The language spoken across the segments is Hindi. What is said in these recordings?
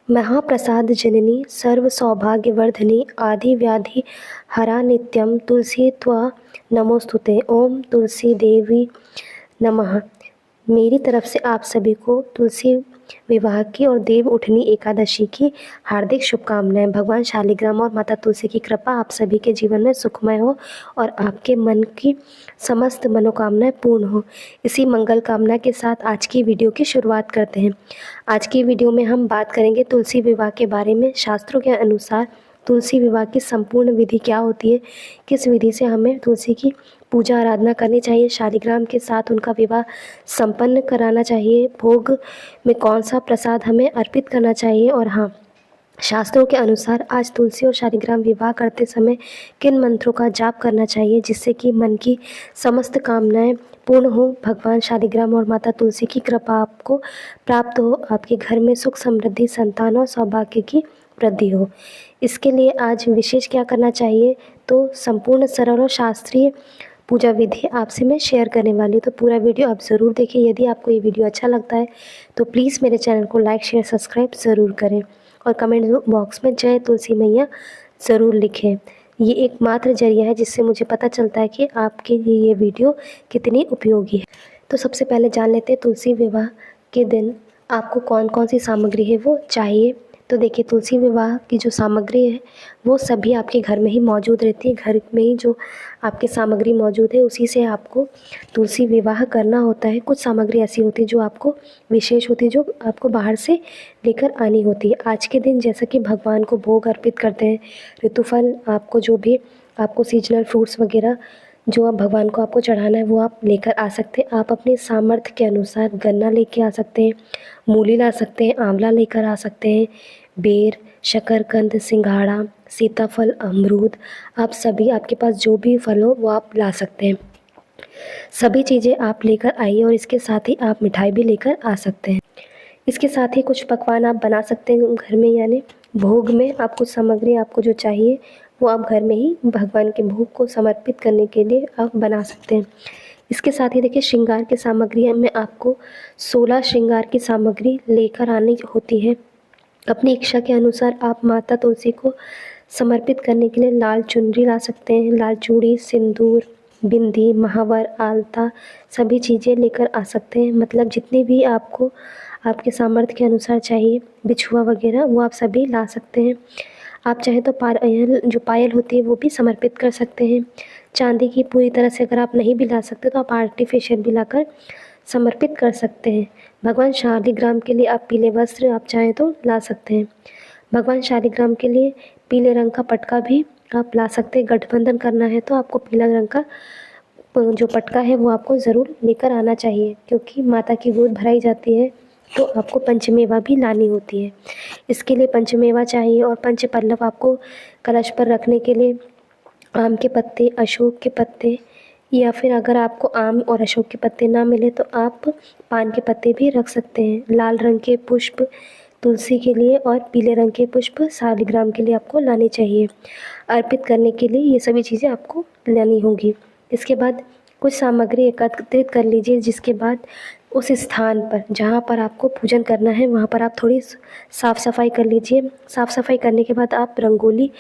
महाप्रसाद जननी सर्व सौभाग्यवर्धिनी आदि व्याधि हरा नित्यम तुलसी त्वा नमोस्तुते। ओम तुलसी देवी नमः। मेरी तरफ से आप सभी को तुलसी विवाह की और देव उठनी एकादशी की हार्दिक शुभकामनाएं। भगवान शालिग्राम और माता तुलसी की कृपा आप सभी के जीवन में सुखमय हो और आपके मन की समस्त मनोकामनाएं पूर्ण हो। इसी मंगल कामना के साथ आज की वीडियो की शुरुआत करते हैं। आज की वीडियो में हम बात करेंगे तुलसी विवाह के बारे में। शास्त्रों के अनुसार तुलसी विवाह की संपूर्ण विधि क्या होती है, किस विधि से हमें तुलसी की पूजा आराधना करनी चाहिए, शालिग्राम के साथ उनका विवाह संपन्न कराना चाहिए, भोग में कौन सा प्रसाद हमें अर्पित करना चाहिए, और हाँ, शास्त्रों के अनुसार आज तुलसी और शालिग्राम विवाह करते समय किन मंत्रों का जाप करना चाहिए जिससे कि मन की समस्त कामनाएं पूर्ण हो, भगवान शालिग्राम और माता तुलसी की कृपा आपको प्राप्त हो, आपके घर में सुख समृद्धि, संतान और सौभाग्य की वृद्धि हो। इसके लिए आज विशेष क्या करना चाहिए, तो संपूर्ण सरल और शास्त्रीय पूजा विधि आपसे मैं शेयर करने वाली हूँ। तो पूरा वीडियो आप ज़रूर देखिए। यदि आपको ये वीडियो अच्छा लगता है तो प्लीज़ मेरे चैनल को लाइक शेयर सब्सक्राइब ज़रूर करें और कमेंट बॉक्स में जय तुलसी मैया ज़रूर लिखें। ये एकमात्र जरिया है जिससे मुझे पता चलता है कि आपके लिए ये वीडियो कितनी उपयोगी है। तो सबसे पहले जान लेते हैं तुलसी विवाह के दिन आपको कौन कौन सी सामग्री है वो चाहिए। तो देखिए, तुलसी विवाह की जो सामग्री है वो सभी आपके घर में ही मौजूद रहती है। घर में ही जो आपकी सामग्री मौजूद है उसी से आपको तुलसी विवाह करना होता है। कुछ सामग्री ऐसी होती है जो आपको विशेष होती है, जो आपको बाहर से लेकर आनी होती है। आज के दिन जैसा कि भगवान को भोग अर्पित करते हैं, ऋतुफल, आपको जो भी आपको सीजनल फ्रूट्स वगैरह जो आप भगवान को आपको चढ़ाना है वो आप लेकर आ सकते हैं। आप अपने सामर्थ्य के अनुसार गन्ना लेके आ सकते हैं, मूली ला सकते हैं, आंवला लेकर आ सकते हैं, बेर, शकरकंद, सिंघाड़ा, सीताफल, अमरूद, आप सभी, आपके पास जो भी फल हो वो आप ला सकते हैं। सभी चीज़ें आप लेकर आइए और इसके साथ ही आप मिठाई भी लेकर आ सकते हैं। इसके साथ ही कुछ पकवान आप बना सकते हैं घर में, यानी भोग में आप कुछ सामग्री आपको जो चाहिए वो आप घर में ही भगवान के भोग को समर्पित करने के लिए आप बना सकते हैं। इसके साथ ही देखिए, श्रृंगार की सामग्री में आपको 16 श्रृंगार की सामग्री लेकर आनी होती है। अपनी इच्छा के अनुसार आप माता तुलसी को समर्पित करने के लिए लाल चुनरी ला सकते हैं, लाल चूड़ी, सिंदूर, बिंदी, महावर, आलता, सभी चीज़ें लेकर आ सकते हैं। मतलब जितनी भी आपको आपके सामर्थ्य के अनुसार चाहिए, बिछुआ वगैरह, वो आप सभी ला सकते हैं। आप चाहें तो पायल, जो पायल होती है वो भी समर्पित कर सकते हैं। चांदी की पूरी तरह से अगर आप नहीं भी ला सकते तो आप आर्टिफिशियल भी लाकर समर्पित कर सकते हैं। भगवान शालिग्राम के लिए आप पीले वस्त्र आप चाहें तो ला सकते हैं। भगवान शालिग्राम के लिए पीले रंग का पटका भी आप ला सकते हैं। गठबंधन करना है तो आपको पीला रंग का जो पटका है वो आपको ज़रूर लेकर आना चाहिए, क्योंकि माता की गोद भराई जाती है तो आपको पंचमेवा भी लानी होती है। इसके लिए पंचमेवा चाहिए और पंचपल्लव आपको कलश पर रखने के लिए आम के पत्ते, अशोक के पत्ते, या फिर अगर आपको आम और अशोक के पत्ते ना मिले तो आप पान के पत्ते भी रख सकते हैं। लाल रंग के पुष्प तुलसी के लिए और पीले रंग के पुष्प शालिग्राम के लिए आपको लाने चाहिए। अर्पित करने के लिए ये सभी चीज़ें आपको लानी होंगी। इसके बाद कुछ सामग्री एकत्रित कर लीजिए, जिसके बाद उस स्थान पर जहाँ पर आपको पूजन करना है वहाँ पर आप थोड़ी साफ़ सफाई कर लीजिए। साफ़ सफाई करने के बाद आप रंगोली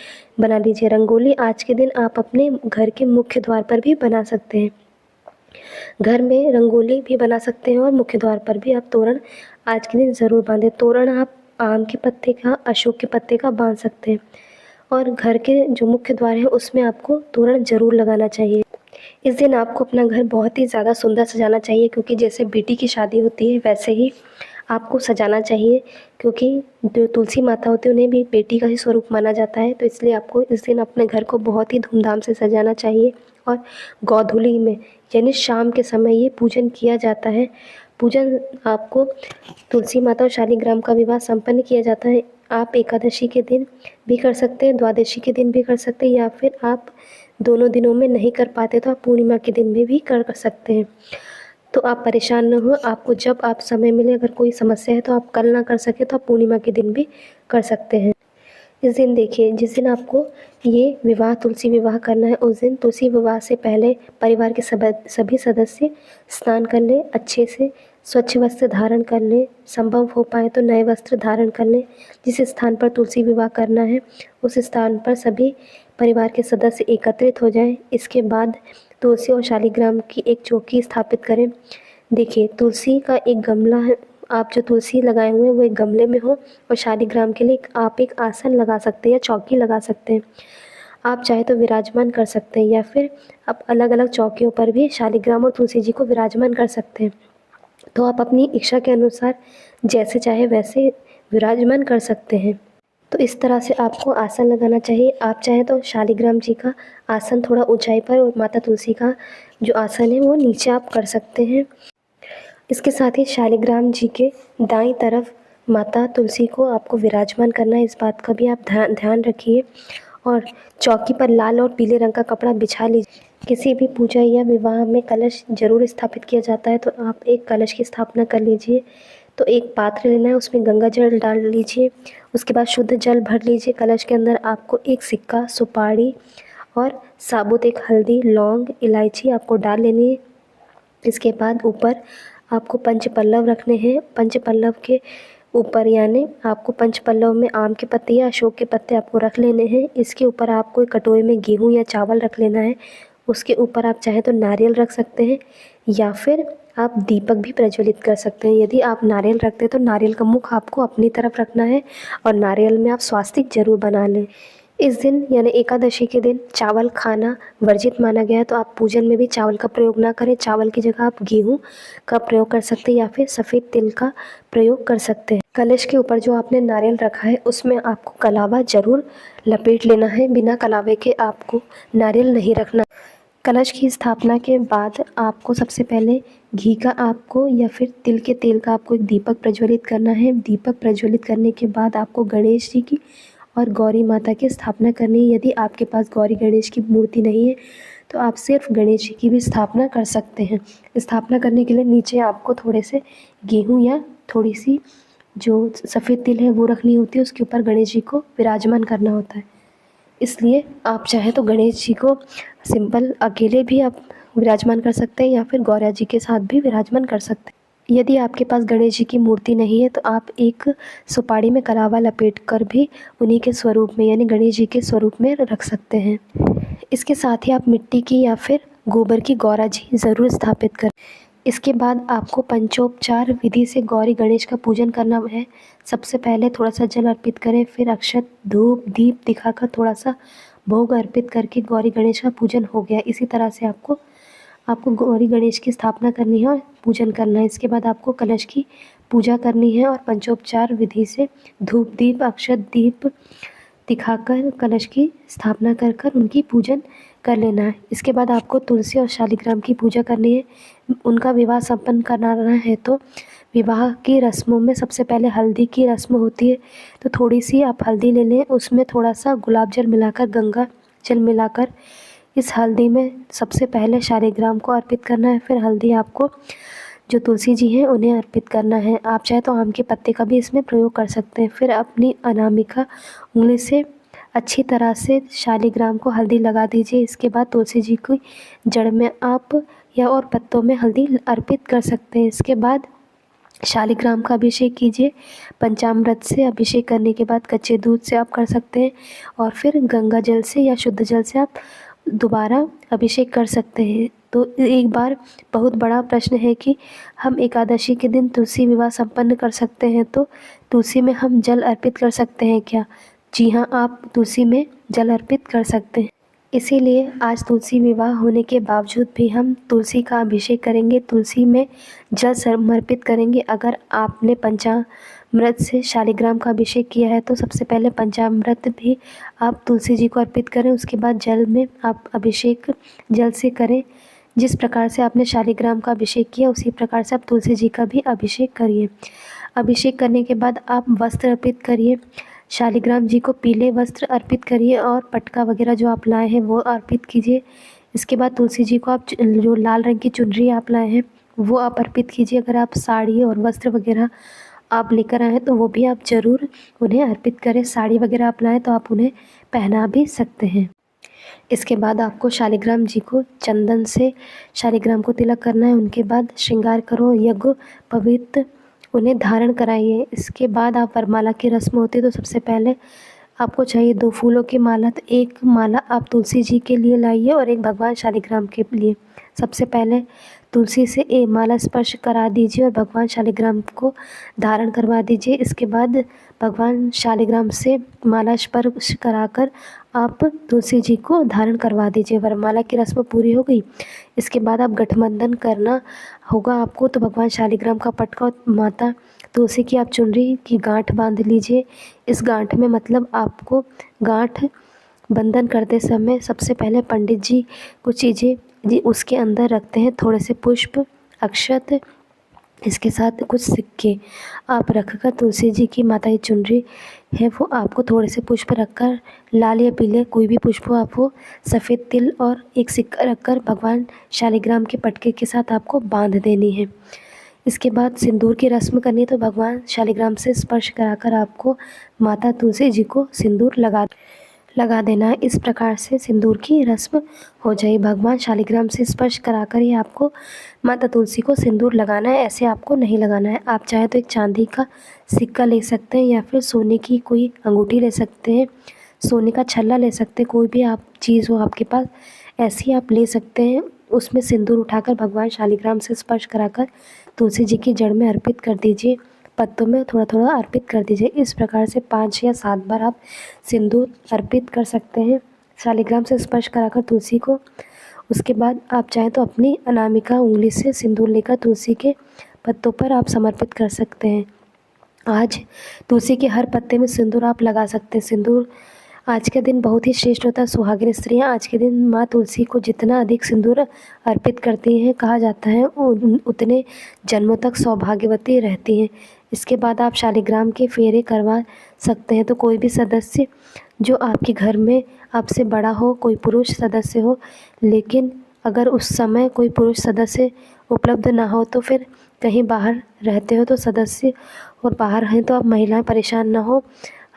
बना लीजिए। रंगोली आज के दिन आप अपने घर के मुख्य द्वार पर भी बना सकते हैं। घर में रंगोली भी बना सकते हैं और मुख्य द्वार पर भी आप तोरण आज के दिन ज़रूर बांधें। तोरण आप आम के पत्ते का, अशोक के पत्ते का बांध सकते हैं और घर के जो मुख्य द्वार है उसमें आपको तोरण ज़रूर लगाना चाहिए। इस दिन आपको अपना घर बहुत ही ज़्यादा सुंदर सजाना चाहिए, क्योंकि जैसे बेटी की शादी होती है वैसे ही आपको सजाना चाहिए, क्योंकि जो तुलसी माता होती है उन्हें भी बेटी का ही स्वरूप माना जाता है। तो इसलिए आपको इस दिन अपने घर को बहुत ही धूमधाम से सजाना चाहिए। और गोधूली में यानी शाम के समय ये पूजन किया जाता है। पूजन आपको तुलसी माता और शालिग्राम का विवाह संपन्न किया जाता है। आप एकादशी के दिन भी कर सकते हैं, द्वादशी के दिन भी कर सकते हैं, या फिर आप दोनों दिनों में नहीं कर पाते तो आप पूर्णिमा के दिन में भी कर सकते हैं। तो आप परेशान न हो, आपको जब आप समय मिले, अगर कोई समस्या है तो आप कल ना कर सके तो आप पूर्णिमा के दिन भी कर सकते हैं। इस दिन देखिए, जिस दिन आपको ये विवाह तुलसी विवाह करना है उस दिन तुलसी विवाह से पहले परिवार के सभी सदस्य स्नान कर लें, अच्छे से स्वच्छ वस्त्र धारण कर लें, संभव हो पाए तो नए वस्त्र धारण कर लें। जिस स्थान पर तुलसी विवाह करना है उस स्थान पर सभी परिवार के सदस्य एकत्रित हो जाएं। इसके बाद तुलसी और शालिग्राम की एक चौकी स्थापित करें। देखिए, तुलसी का एक गमला है, आप जो तुलसी लगाए हुए हैं वो एक गमले में हो, और शालिग्राम के लिए आप एक आसन लगा सकते हैं या चौकी लगा सकते हैं। आप चाहे तो विराजमान कर सकते हैं, या फिर आप अलग अलग चौकियों पर भी शालिग्राम और तुलसी जी को विराजमान कर सकते हैं। तो आप अपनी इच्छा के अनुसार जैसे चाहे वैसे विराजमान कर सकते हैं। तो इस तरह से आपको आसन लगाना चाहिए। आप चाहें तो शालिग्राम जी का आसन थोड़ा ऊंचाई पर और माता तुलसी का जो आसन है वो नीचे आप कर सकते हैं। इसके साथ ही शालिग्राम जी के दाईं तरफ माता तुलसी को आपको विराजमान करना है, इस बात का भी आप ध्यान रखिए। और चौकी पर लाल और पीले रंग का कपड़ा बिछा लीजिए। किसी भी पूजा या विवाह में कलश जरूर स्थापित किया जाता है, तो आप एक कलश की स्थापना कर लीजिए। तो एक पात्र लेना है, उसमें गंगा जल डाल लीजिए। उसके बाद शुद्ध जल भर लीजिए। कलश के अंदर आपको एक सिक्का, सुपारी और साबुत एक हल्दी, लौंग, इलायची आपको डाल लेनी है। इसके बाद ऊपर आपको पंचपल्लव रखने हैं। पंचपल्लव के ऊपर यानी आपको पंचपल्लव में आम के पत्ते या अशोक के पत्ते आपको रख लेने हैं। इसके ऊपर आपको एक कटोरे में गेहूं या चावल रख लेना है। उसके ऊपर आप चाहें तो नारियल रख सकते हैं, या फिर आप दीपक भी प्रज्वलित कर सकते हैं। यदि आप नारियल रखते हैं तो नारियल का मुख आपको अपनी तरफ रखना है, और नारियल में आप स्वास्तिक जरूर बना लें। इस दिन यानी एकादशी के दिन चावल खाना वर्जित माना गया है, तो आप पूजन में भी चावल का प्रयोग ना करें। चावल की जगह आप गेहूं का प्रयोग कर सकते हैं, या फिर सफ़ेद तिल का प्रयोग कर सकते हैं। कलश के ऊपर जो आपने नारियल रखा है उसमें आपको कलावा जरूर लपेट लेना है। बिना कलावे के आपको नारियल नहीं रखना। कलश की स्थापना के बाद आपको सबसे पहले घी का आपको या फिर तिल के तेल का आपको एक दीपक प्रज्वलित करना है। दीपक प्रज्वलित करने के बाद आपको गणेश जी की और गौरी माता की स्थापना करनी है। यदि आपके पास गौरी गणेश की मूर्ति नहीं है तो आप सिर्फ गणेश जी की भी स्थापना कर सकते हैं। स्थापना करने के लिए नीचे आपको थोड़े से गेहूँ या थोड़ी सी जो सफ़ेद तिल है वो रखनी होती है, उसके ऊपर गणेश जी को विराजमान करना होता है। इसलिए आप चाहें तो गणेश जी को सिंपल अकेले भी आप विराजमान कर सकते हैं, या फिर गौरा जी के साथ भी विराजमान कर सकते हैं। यदि आपके पास गणेश जी की मूर्ति नहीं है तो आप एक सुपारी में कलावा लपेट कर भी उन्हीं के स्वरूप में यानी गणेश जी के स्वरूप में रख सकते हैं। इसके साथ ही आप मिट्टी की या फिर गोबर की गौरा जी ज़रूर स्थापित करें। इसके बाद आपको पंचोपचार विधि से गौरी गणेश का पूजन करना है। सबसे पहले थोड़ा सा जल अर्पित करें, फिर अक्षत, धूप, दीप दिखाकर थोड़ा सा भोग अर्पित करके गौरी गणेश का पूजन हो गया। इसी तरह से आपको गौरी गणेश की स्थापना करनी है और पूजन करना है। इसके बाद आपको कलश की पूजा करनी है और पंचोपचार विधि से धूप, दीप, अक्षत, दीप दिखाकर कलश की स्थापना कर कर उनकी पूजन कर लेना है। इसके बाद आपको तुलसी और शालिग्राम की पूजा करनी है। उनका विवाह संपन्न कराना है तो विवाह की रस्मों में सबसे पहले हल्दी की रस्म होती है। तो थोड़ी सी आप हल्दी ले लें, उसमें थोड़ा सा गुलाब जल मिलाकर, गंगा जल मिलाकर इस हल्दी में सबसे पहले शालिग्राम को अर्पित करना है। फिर हल्दी आपको जो तुलसी जी हैं उन्हें अर्पित करना है। आप चाहे तो आम के पत्ते का भी इसमें प्रयोग कर सकते हैं। फिर अपनी अनामिका उंगली से अच्छी तरह से शालिग्राम को हल्दी लगा दीजिए। इसके बाद तुलसी जी की जड़ में आप या और पत्तों में हल्दी अर्पित कर सकते हैं। इसके बाद शालिग्राम का अभिषेक कीजिए। पंचामृत से अभिषेक करने के बाद कच्चे दूध से आप कर सकते हैं, और फिर गंगा जल से या शुद्ध जल से आप दोबारा अभिषेक कर सकते हैं। तो एक बार बहुत बड़ा प्रश्न है कि हम एकादशी के दिन तुलसी विवाह संपन्न कर सकते हैं, तो तुलसी में हम जल अर्पित कर सकते हैं क्या? जी हाँ, आप तुलसी में जल अर्पित कर सकते हैं। इसीलिए आज तुलसी विवाह होने के बावजूद भी हम तुलसी का अभिषेक करेंगे, तुलसी में जल समर्पित करेंगे। अगर आपने पंचामृत से शालिग्राम का अभिषेक किया है तो सबसे पहले पंचामृत भी आप तुलसी जी को अर्पित करें। उसके बाद जल में आप अभिषेक जल से करें। जिस प्रकार से आपने शालिग्राम का अभिषेक किया उसी प्रकार से आप तुलसी जी का भी अभिषेक करिए। अभिषेक करने के बाद आप वस्त्र अर्पित करिए। शालिग्राम जी को पीले वस्त्र अर्पित करिए और पटका वगैरह जो आप लाए हैं वो अर्पित कीजिए। इसके बाद तुलसी जी को आप जो लाल रंग की चुनरी आप लाए हैं वो आप अर्पित कीजिए। अगर आप साड़ी और वस्त्र वगैरह आप लेकर आए हैं तो वो भी आप ज़रूर उन्हें अर्पित करें। साड़ी वगैरह आप लाएँ तो आप उन्हें पहना भी सकते हैं। इसके बाद आपको शालिग्राम जी को चंदन से शालिग्राम को तिलक करना है। उनके बाद श्रृंगार करो, यज्ञ पवित्र उन्हें धारण कराइए। इसके बाद आप वरमाला की रस्म होती है, तो सबसे पहले आपको चाहिए 2 फूलों की माला। तो एक माला आप तुलसी जी के लिए लाइए और एक भगवान शालिग्राम के लिए। सबसे पहले तुलसी से एक माला स्पर्श करा दीजिए और भगवान शालिग्राम को धारण करवा दीजिए। इसके बाद भगवान शालिग्राम से माला स्पर्श कराकर आप तुलसी जी को धारण करवा दीजिए। वरमाला की रस्म पूरी हो गई। इसके बाद आप गठबंधन करना होगा आपको, तो भगवान शालिग्राम का पटका और माता तुलसी की आप चुनरी की गांठ बांध लीजिए। इस गांठ में मतलब आपको गांठ बंधन करते समय सबसे पहले पंडित जी कुछ चीज़ें जी उसके अंदर रखते हैं, थोड़े से पुष्प, अक्षत, इसके साथ कुछ सिक्के आप रखकर तुलसी जी की माता की चुनरी है वो आपको थोड़े से पुष्प रखकर, लाल या पीले कोई भी पुष्प हो, आप वो सफ़ेद तिल और एक सिक्का रखकर भगवान शालिग्राम के पटके के साथ आपको बांध देनी है। इसके बाद सिंदूर की रस्म करनी है, तो भगवान शालिग्राम से स्पर्श कराकर आपको माता तुलसी जी को सिंदूर लगा देना है। इस प्रकार से सिंदूर की रस्म हो जाए। भगवान शालिग्राम से स्पर्श कराकर ही आपको माता तुलसी को सिंदूर लगाना है, ऐसे आपको नहीं लगाना है। आप चाहे तो एक चांदी का सिक्का ले सकते हैं या फिर सोने की कोई अंगूठी ले सकते हैं, सोने का छल्ला ले सकते हैं, कोई भी आप चीज़ हो आपके पास ऐसी आप ले सकते हैं। उसमें सिंदूर उठाकर भगवान शालिग्राम से स्पर्श कराकर तुलसी जी की जड़ में अर्पित कर दीजिए, पत्तों में थोड़ा थोड़ा अर्पित कर दीजिए। इस प्रकार से 5 या 7 बार आप सिंदूर अर्पित कर सकते हैं शालिग्राम से स्पर्श कराकर तुलसी को। उसके बाद आप चाहें तो अपनी अनामिका उंगली से सिंदूर लेकर तुलसी के पत्तों पर आप समर्पित कर सकते हैं। आज तुलसी के हर पत्ते में सिंदूर आप लगा सकते हैं। सिंदूर आज के दिन बहुत ही श्रेष्ठ होता है। सुहागिन स्त्रियाँ आज के दिन माँ तुलसी को जितना अधिक सिंदूर अर्पित करती हैं, कहा जाता है उतने जन्मों तक सौभाग्यवती रहती हैं। इसके बाद आप शालिग्राम के फेरे करवा सकते हैं। तो कोई भी सदस्य जो आपके घर में आपसे बड़ा हो, कोई पुरुष सदस्य हो, लेकिन अगर उस समय कोई पुरुष सदस्य उपलब्ध ना हो तो फिर कहीं बाहर रहते हो तो सदस्य और बाहर हैं तो आप महिलाएं परेशान ना हो।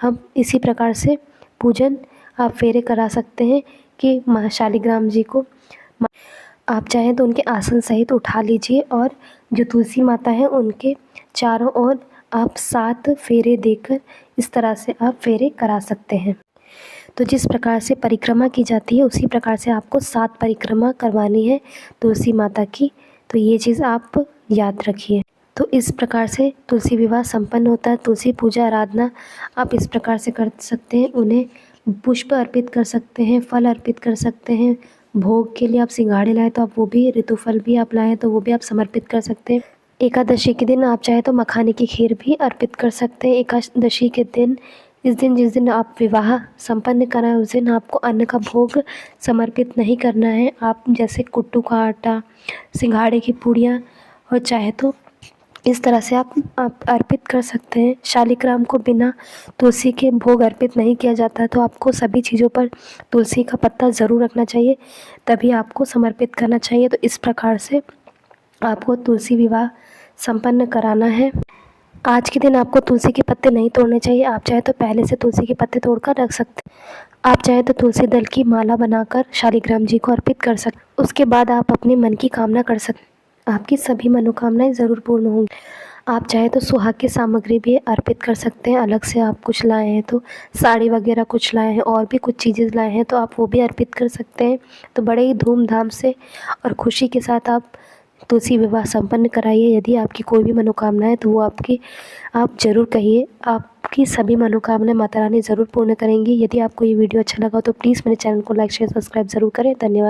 हम इसी प्रकार से पूजन आप फेरे करा सकते हैं कि माँ शालिग्राम जी को आप चाहें तो उनके आसन सहित उठा लीजिए और जो तुलसी माता है उनके चारों ओर आप 7 फेरे देकर इस तरह से आप फेरे करा सकते हैं। तो जिस प्रकार से परिक्रमा की जाती है उसी प्रकार से आपको 7 परिक्रमा करवानी है तुलसी माता की। तो ये चीज़ आप याद रखिए। तो इस प्रकार से तुलसी विवाह संपन्न होता है। तुलसी पूजा आराधना आप इस प्रकार से कर सकते हैं। उन्हें पुष्प अर्पित कर सकते हैं, फल अर्पित कर सकते हैं। भोग के लिए आप सिंघाड़े लाए तो आप वो भी, ऋतुफल भी आप लाएँ तो वो भी आप समर्पित कर सकते हैं। एकादशी के दिन आप चाहे तो मखाने की खीर भी अर्पित कर सकते हैं। एकादशी के दिन जिस दिन आप विवाह संपन्न कराएं उस दिन आपको अन्न का भोग समर्पित नहीं करना है। आप जैसे कुट्टू का आटा, सिंघाड़े की पूड़ियाँ और चाहे तो इस तरह से आप अर्पित कर सकते हैं। शालिग्राम को बिना तुलसी के भोग अर्पित नहीं किया जाता है, तो आपको सभी चीज़ों पर तुलसी का पत्ता ज़रूर रखना चाहिए, तभी आपको समर्पित करना चाहिए। तो इस प्रकार से आपको तुलसी विवाह संपन्न कराना है। आज के दिन आपको तुलसी के पत्ते नहीं तोड़ने चाहिए। आप चाहे तो पहले से तुलसी के पत्ते तोड़कर रख सकते हैं। आप चाहे तो तुलसी दल की माला बनाकर शालिग्राम जी को अर्पित कर सकते। उसके बाद आप अपने मन की कामना कर सकते। आपकी सभी मनोकामनाएं ज़रूर पूर्ण होंगी। आप चाहे तो सुहाग की सामग्री भी अर्पित कर सकते हैं। अलग से आप कुछ लाए हैं तो साड़ी वगैरह कुछ लाए हैं और भी कुछ चीज़ें लाए हैं तो आप वो भी अर्पित कर सकते हैं। तो बड़े ही धूमधाम से और खुशी के साथ आप तुलसी विवाह संपन्न कराइए। यदि आपकी कोई भी मनोकामना है तो वो आप ज़रूर कहिए। आपकी सभी मनोकामनाएं माता रानी ज़रूर पूर्ण करेंगी। यदि आपको ये वीडियो अच्छा लगा तो प्लीज़ मेरे चैनल को लाइक शेयर सब्सक्राइब ज़रूर करें। धन्यवाद।